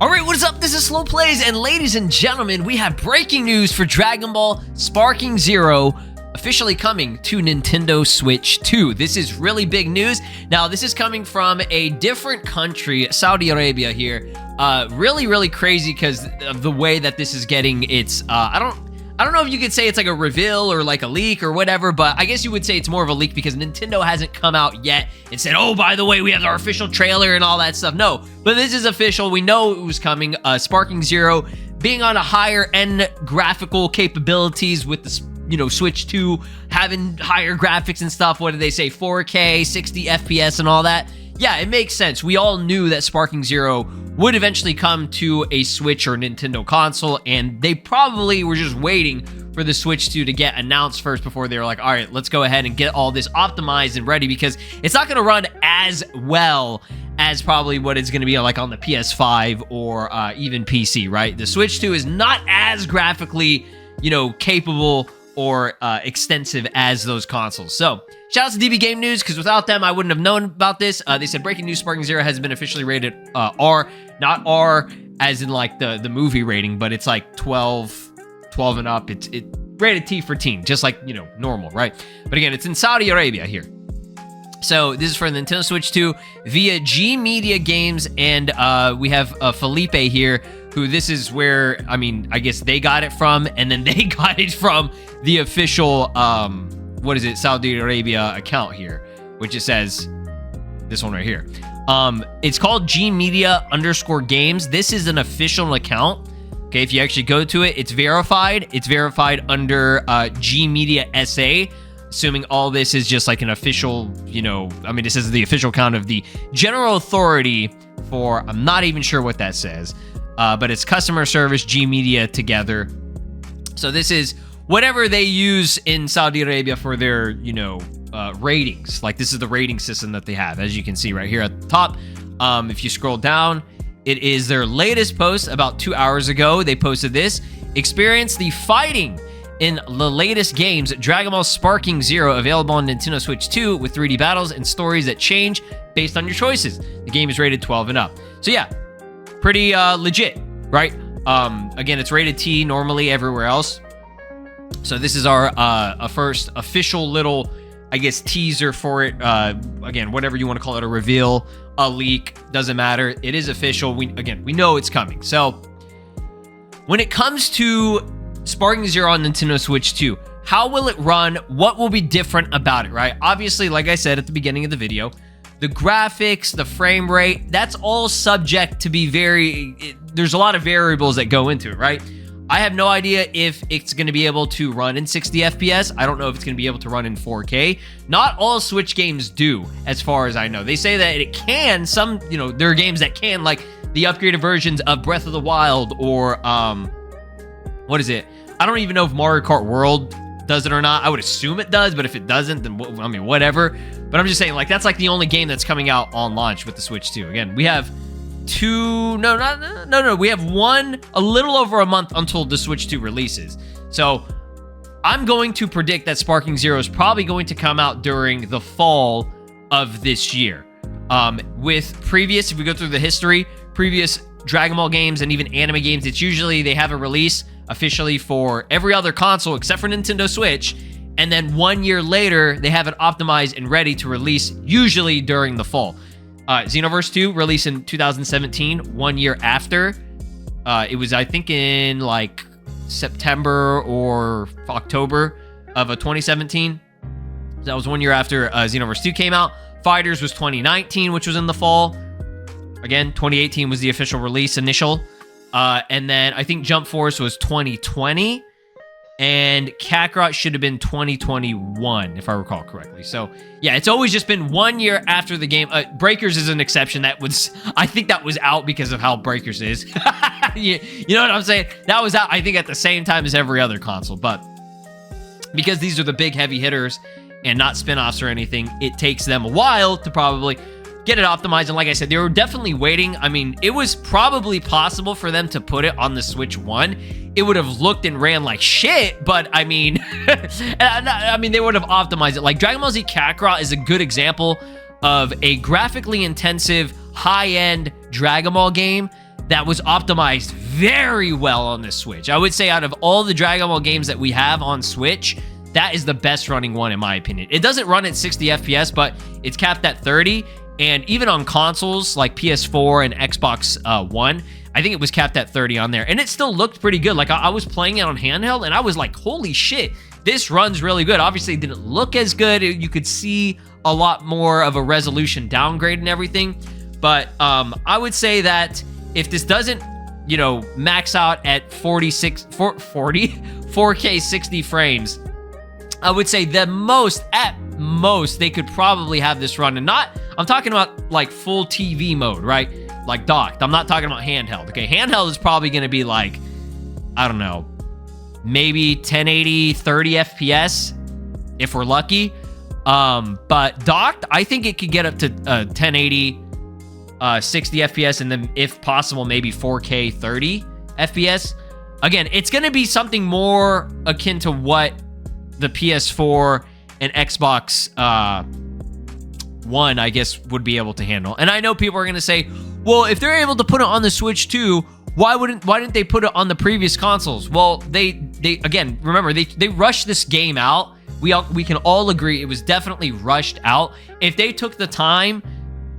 Alright, what is up? This is SLOplays, and ladies and gentlemen, we have breaking news for Dragon Ball Sparking Zero officially coming to Nintendo Switch 2. This is really big news. Now, this is coming from a different country, Saudi Arabia here. Really crazy because of the way that this is getting its, I don't know if you could say it's like a reveal or like a leak or whatever, but I guess you would say it's more of a leak because Nintendo hasn't come out yet and said, oh, by the way, we have our official trailer and all that stuff. No, but this is official. We know it was coming. Sparking Zero being on a higher end graphical capabilities with the, you know, Switch 2 having higher graphics and stuff. What did they say? 4K, 60 FPS and all that. Yeah, it makes sense. We all knew that Sparking Zero would eventually come to a Switch or Nintendo console, and they probably were just waiting for the Switch 2 to get announced first before they were like, all right, let's go ahead and get all this optimized and ready, because it's not going to run as well as probably what it's going to be like on the PS5 or even PC, right? The Switch 2 is not as graphically, you know, capable or extensive as those consoles. So, shout out to DB Game News, because without them, I wouldn't have known about this. They said, breaking news, Sparking Zero has been officially rated R. Not R as in like the movie rating, but it's like 12 and up. It's rated T for teen, just like, you know, normal, right? But again, it's in Saudi Arabia here. So this is for the Nintendo Switch 2 via G Media Games, and we have Felipe here, who this is where, I mean, I guess they got it from, and then they got it from the official, what is it, Saudi Arabia account here, which it says, this one right here. It's called G Media _Games. This is an official account. Okay, if you actually go to it, it's verified. It's verified under G Media SA. Assuming all this is just like an official, you know, I mean, this is the official account of the General Authority for, I'm not even sure what that says, but it's customer service G Media together. So this is whatever they use in Saudi Arabia for their, you know, ratings. Like, this is the rating system that they have, as you can see right here at the top. If you scroll down, it is their latest post about 2 hours ago. They posted this: experience the fighting in the latest games, Dragon Ball Sparking Zero, available on Nintendo Switch 2 with 3D battles and stories that change based on your choices. The game is rated 12 and up. So yeah, pretty legit, right? Again, it's rated T normally everywhere else. So this is our first official little, I guess, teaser for it. Again, whatever you want to call it, a reveal, a leak, doesn't matter. It is official. We know it's coming. So when it comes to Sparking Zero on Nintendo Switch 2, how will it run? What will be different about it, right? Obviously, like I said at the beginning of the video, the graphics, the frame rate, that's all subject to be there's a lot of variables that go into it, right? I have no idea if it's going to be able to run in 60 FPS. I don't know if it's going to be able to run in 4K. Not all Switch games do, as far as I know. They say that it can. Some, you know, there are games that can, like the upgraded versions of Breath of the Wild or, what is it? I don't even know if Mario Kart World does it or not. I would assume it does, but if it doesn't, then, I mean, whatever. But I'm just saying, like, that's like the only game that's coming out on launch with the Switch 2. Again, we have we have a little over a month until the Switch 2 releases. So I'm going to predict that Sparking Zero is probably going to come out during the fall of this year. With previous, if we go through the history, previous Dragon Ball games and even anime games, it's usually they have a release officially for every other console except for Nintendo Switch, and then 1 year later they have it optimized and ready to release, usually during the fall. Xenoverse 2 released in 2017, 1 year after. It was, I think, in like September or October of 2017. That was 1 year after Xenoverse 2 came out. Fighters was 2019, which was in the fall. Again, 2018 was the official release initial. And then I think Jump Force was 2020. And Kakarot should have been 2021, if I recall correctly. So, yeah, it's always just been 1 year after the game. Breakers is an exception. I think that was out because of how Breakers is. you know what I'm saying? That was out, I think, at the same time as every other console. But because these are the big heavy hitters and not spin-offs or anything, it takes them a while to probably get it optimized. And like I said, they were definitely waiting. I mean, it was probably possible for them to put it on the Switch 1. It would have looked and ran like shit, but I mean, they would have optimized it. Like Dragon Ball Z Kakarot is a good example of a graphically intensive, high-end Dragon Ball game that was optimized very well on this Switch. I would say out of all the Dragon Ball games that we have on Switch, that is the best running one in my opinion. It doesn't run at 60 FPS, but it's capped at 30. And even on consoles like PS4 and Xbox One, I think it was capped at 30 on there. And it still looked pretty good. Like I was playing it on handheld and I was like, holy shit, this runs really good. Obviously, it didn't look as good. You could see a lot more of a resolution downgrade and everything. But I would say that if this doesn't, you know, max out at 4K 60 frames, I would say at most, they could probably have this run. And not, I'm talking about like full TV mode, right? Like docked. I'm not talking about handheld. Okay, handheld is probably going to be like, I don't know, maybe 1080, 30 FPS if we're lucky. But docked, I think it could get up to 1080, 60 FPS, and then if possible, maybe 4K 30 FPS. Again, it's going to be something more akin to what the PS4 and Xbox One, I guess, would be able to handle. And I know people are going to say, well, if they're able to put it on the Switch too, why didn't they put it on the previous consoles? Well, they again, remember, they rushed this game out. We can all agree it was definitely rushed out. If they took the time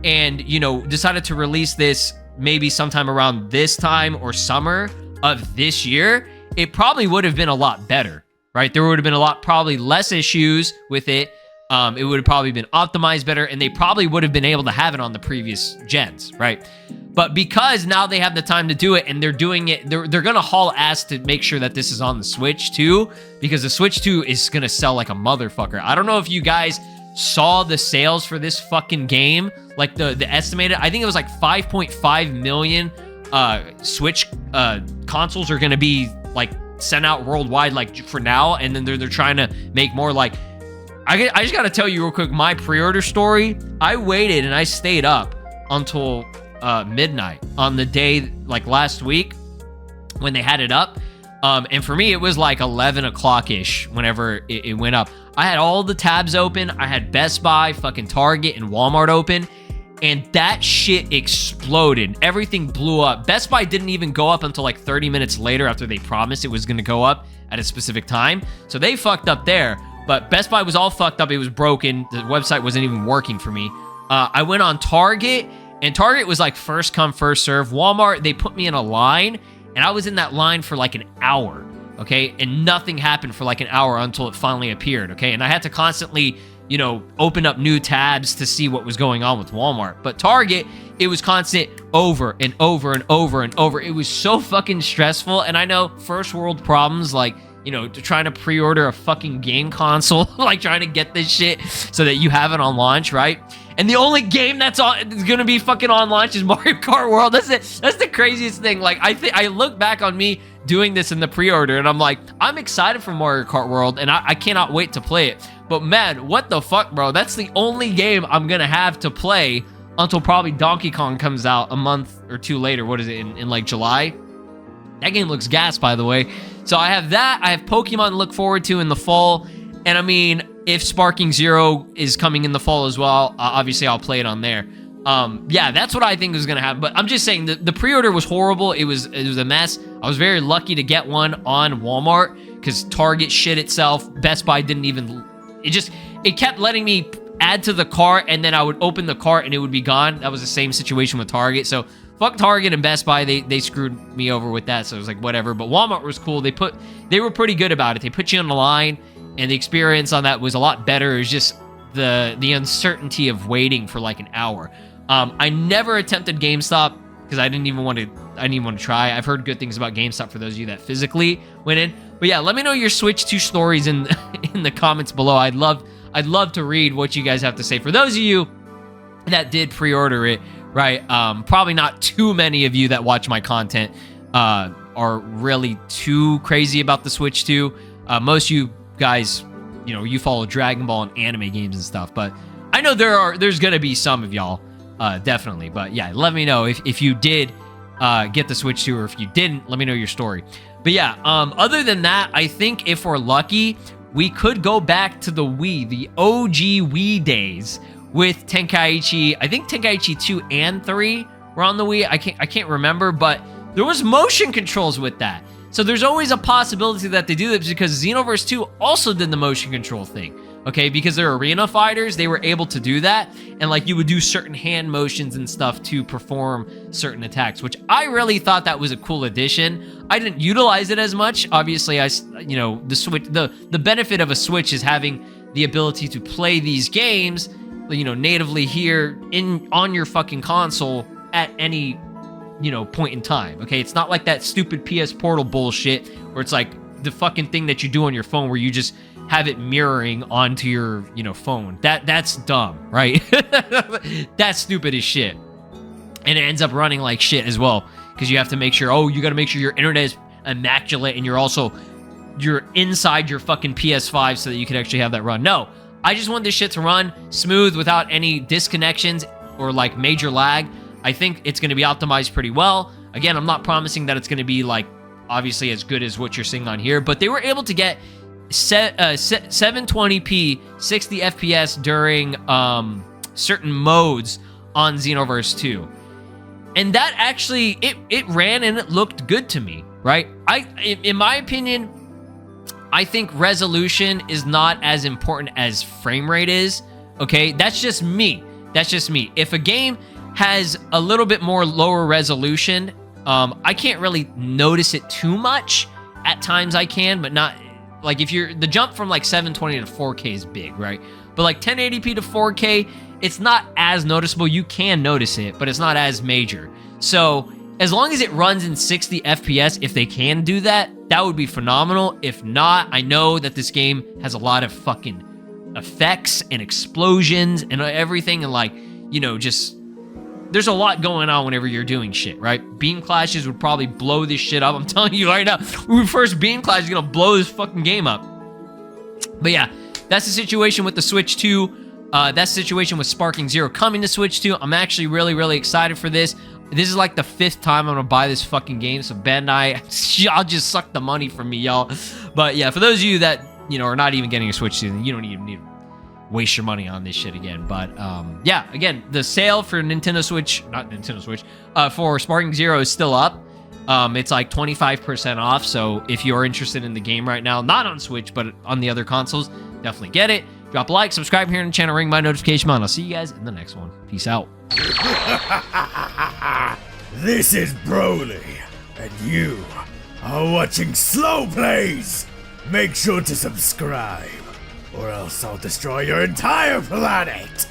and, you know, decided to release this maybe sometime around this time or summer of this year, it probably would have been a lot better, right? There would have been probably less issues with it. It would have probably been optimized better, and they probably would have been able to have it on the previous gens, right? But because now they have the time to do it, and they're doing it, they're gonna haul ass to make sure that this is on the Switch too, because the Switch 2 is gonna sell like a motherfucker. I don't know if you guys saw the sales for this fucking game, like the estimated, I think it was like 5.5 million Switch consoles are gonna be like sent out worldwide, like for now, and then they're trying to make more. Like I just gotta tell you real quick, my pre-order story. I waited and I stayed up until midnight on the day, like last week when they had it up. And for me, it was like 11 o'clock-ish whenever it went up. I had all the tabs open. I had Best Buy, fucking Target, and Walmart open. And that shit exploded. Everything blew up. Best Buy didn't even go up until like 30 minutes later after they promised it was going to go up at a specific time. So they fucked up there. But Best Buy was all fucked up. It was broken. The website wasn't even working for me. I went on Target, and Target was like first come, first serve. Walmart, they put me in a line, and I was in that line for like an hour, okay? And nothing happened for like an hour until it finally appeared, okay? And I had to constantly, you know, open up new tabs to see what was going on with Walmart. But Target, it was constant over and over and over and over. It was so fucking stressful. And I know first world problems, like, you know, trying to pre-order a fucking game console, like trying to get this shit so that you have it on launch, right? And the only game that's gonna be fucking on launch is Mario Kart World. That's it. That's the craziest thing. Like, I look back on me doing this in the pre-order, and I'm like, I'm excited for Mario Kart World, and I cannot wait to play it. But man, what the fuck, bro? That's the only game I'm gonna have to play until probably Donkey Kong comes out a month or two later. What is it, in like July? That game looks gas, by the way. So I have that. I have Pokemon to look forward to in the fall. And I mean, if Sparking Zero is coming in the fall as well, obviously I'll play it on there. Yeah, that's what I think is going to happen. But I'm just saying, the pre-order was horrible. It was a mess. I was very lucky to get one on Walmart because Target shit itself. Best Buy didn't even... It kept letting me add to the cart, and then I would open the cart and it would be gone. That was the same situation with Target. So fuck Target and Best Buy. They screwed me over with that. So it was like, whatever. But Walmart was cool. They were pretty good about it. They put you on the line, and the experience on that was a lot better. It was just the uncertainty of waiting for like an hour. I never attempted GameStop because I didn't even want to try. I've heard good things about GameStop for those of you that physically went in. But yeah, let me know your Switch 2 stories in the comments below. I'd love to read what you guys have to say. For those of you that did pre-order it, right? Probably not too many of you that watch my content are really too crazy about the Switch 2. Most of you guys, you know, you follow Dragon Ball and anime games and stuff, but I know there's gonna be some of y'all, definitely. But yeah, let me know if you did get the Switch 2, or if you didn't, let me know your story. But yeah, other than that, I think if we're lucky, we could go back to the Wii, the OG Wii days, with Tenkaichi. I think Tenkaichi 2 and 3 were on the Wii. I can't remember, but there was motion controls with that. So there's always a possibility that they do this because Xenoverse 2 also did the motion control thing. Okay, because they're arena fighters, they were able to do that, and like you would do certain hand motions and stuff to perform certain attacks, which I really thought that was a cool addition. I didn't utilize it as much. Obviously, the Switch, the benefit of a Switch is having the ability to play these games, natively here on your fucking console at any point in time. Okay, it's not like that stupid PS Portal bullshit where it's like the fucking thing that you do on your phone where you just have it mirroring onto your phone. That's dumb, right? That's stupid as shit, and it ends up running like shit as well because you have to make sure you got to make sure your internet is immaculate and you're inside your fucking PS5 so that you can actually have that run. No, I just want this shit to run smooth without any disconnections or like major lag. I think it's going to be optimized pretty well. Again, I'm not promising that it's going to be like obviously as good as what you're seeing on here, but they were able to get 720p 60 FPS during certain modes on Xenoverse 2, and that actually it ran and it looked good to me, right? In my opinion, I think resolution is not as important as frame rate is. Okay, that's just me. If a game has a little bit more lower resolution, I can't really notice it too much. At times I can, but not like if the jump from like 720 to 4K is big, right? But like 1080p to 4K, it's not as noticeable. You can notice it, but it's not as major. So as long as it runs in 60 FPS, if they can do that, that would be phenomenal. If not, I know that this game has a lot of fucking effects and explosions and everything, and like, just there's a lot going on whenever you're doing shit, right? Beam clashes would probably blow this shit up. I'm telling you right now, first beam clash is gonna blow this fucking game up. But yeah, that's the situation with the Switch 2. That's the situation with Sparking Zero coming to Switch 2. I'm actually really, really excited for this. This is like the 5th time I'm gonna buy this fucking game, so Bandai, y'all just suck the money from me, y'all. But yeah, for those of you that, are not even getting a Switch 2, then you don't even need to waste your money on this shit again. But yeah, again, the sale for for Sparking Zero is still up. It's like 25% off, so if you're interested in the game right now, not on Switch, but on the other consoles, definitely get it. Drop a like, subscribe here on the channel, ring my notification bell, and I'll see you guys in the next one. Peace out. This is Broly, and you are watching SLOplays. Make sure to subscribe, or else I'll destroy your entire planet!